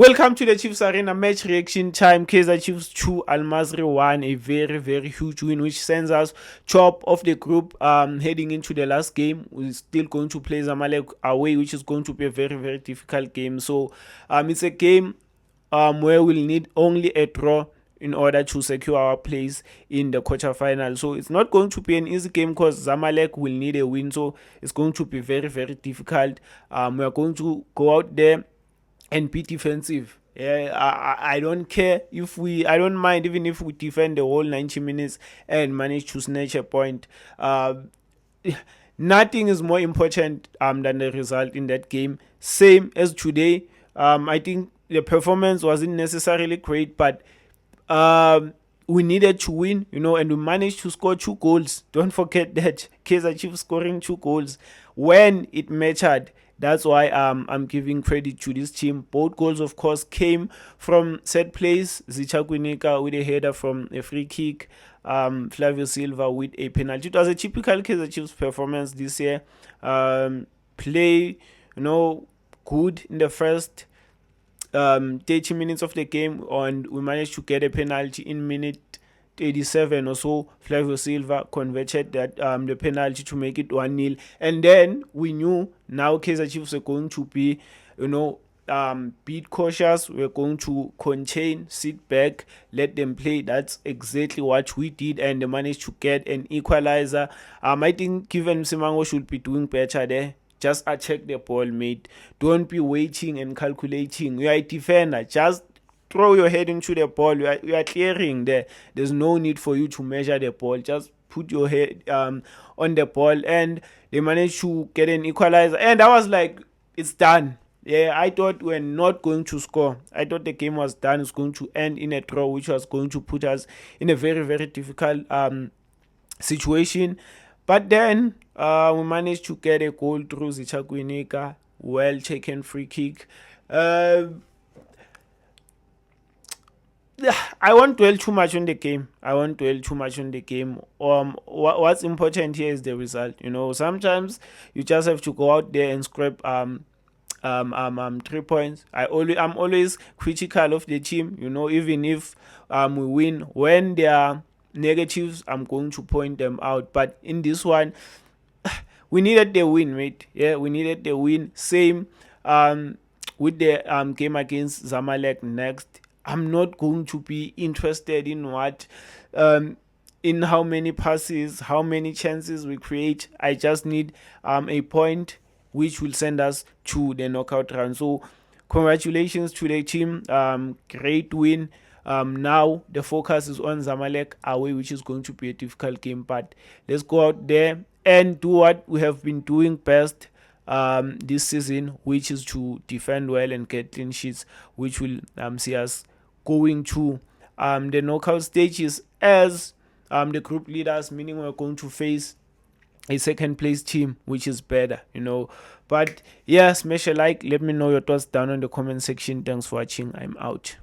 Welcome to the Chiefs Arena match reaction time. Kaizer Chiefs 2, Al Masry 1. A very, very huge win, which sends us top of the group heading into the last game. We're still going to play Zamalek away, which is going to be a very, very difficult game. So it's a game where we'll need only a draw in order to secure our place in the quarterfinal. So it's not going to be an easy game because Zamalek will need a win. So it's going to be very, very difficult. We are going to go out there and be defensive. Yeah, I don't care if I don't mind even if we defend the whole 90 minutes and manage to snatch a point. Nothing is more important than the result in that game. Same as today. I think the performance wasn't necessarily great, but we needed to win, and we managed to score 2 goals. Don't forget that Kaizer Chiefs scoring 2 goals when it mattered. That's why I'm giving credit to this team. Both goals, of course, came from set plays. Zicha Kwinika with a header from a free kick. Flavio Silva with a penalty. It was a typical Kaizer Chiefs performance this year. Play, good in the first 30 minutes of the game, and we managed to get a penalty in minute 87 or so. Flavio Silva converted that the penalty to make it 1-0, and then we knew now Kaizer Chiefs were going to be beat cautious. We're going to contain, sit back, let them play. That's exactly what we did, and they managed to get an equalizer. I think Kevin Msimango should be doing better there. Just attack the ball, mate. Don't be waiting and calculating. You are a defender. Just throw your head into the ball. You are clearing there. There's no need for you to measure the ball. Just put your head on the ball. And they managed to get an equalizer. And I was like, it's done. Yeah, I thought we're not going to score. I thought the game was done. It's going to end in a draw, which was going to put us in a very, very difficult situation. But then we managed to get a goal through Zicha Kwinika. Well taken free kick. I won't dwell too much on the game. What's important here is the result. Sometimes you just have to go out there and scrape 3 points. I'm always critical of the team. Even if we win, when they are negatives, I'm going to point them out. But in this one, we needed the win, mate. Yeah, we needed the win. Same with the game against Zamalek next. I'm not going to be interested in in how many passes, how many chances we create. I just need a point which will send us to the knockout round. So congratulations to the team. Great win. Now the focus is on Zamalek away, which is going to be a difficult game. But let's go out there and do what we have been doing best this season, which is to defend well and get clean sheets, which will see us going to the knockout stages as the group leaders, meaning we're going to face a second place team, which is better. But yeah, smash a like. Let me know your thoughts down in the comment section. Thanks for watching. I'm out.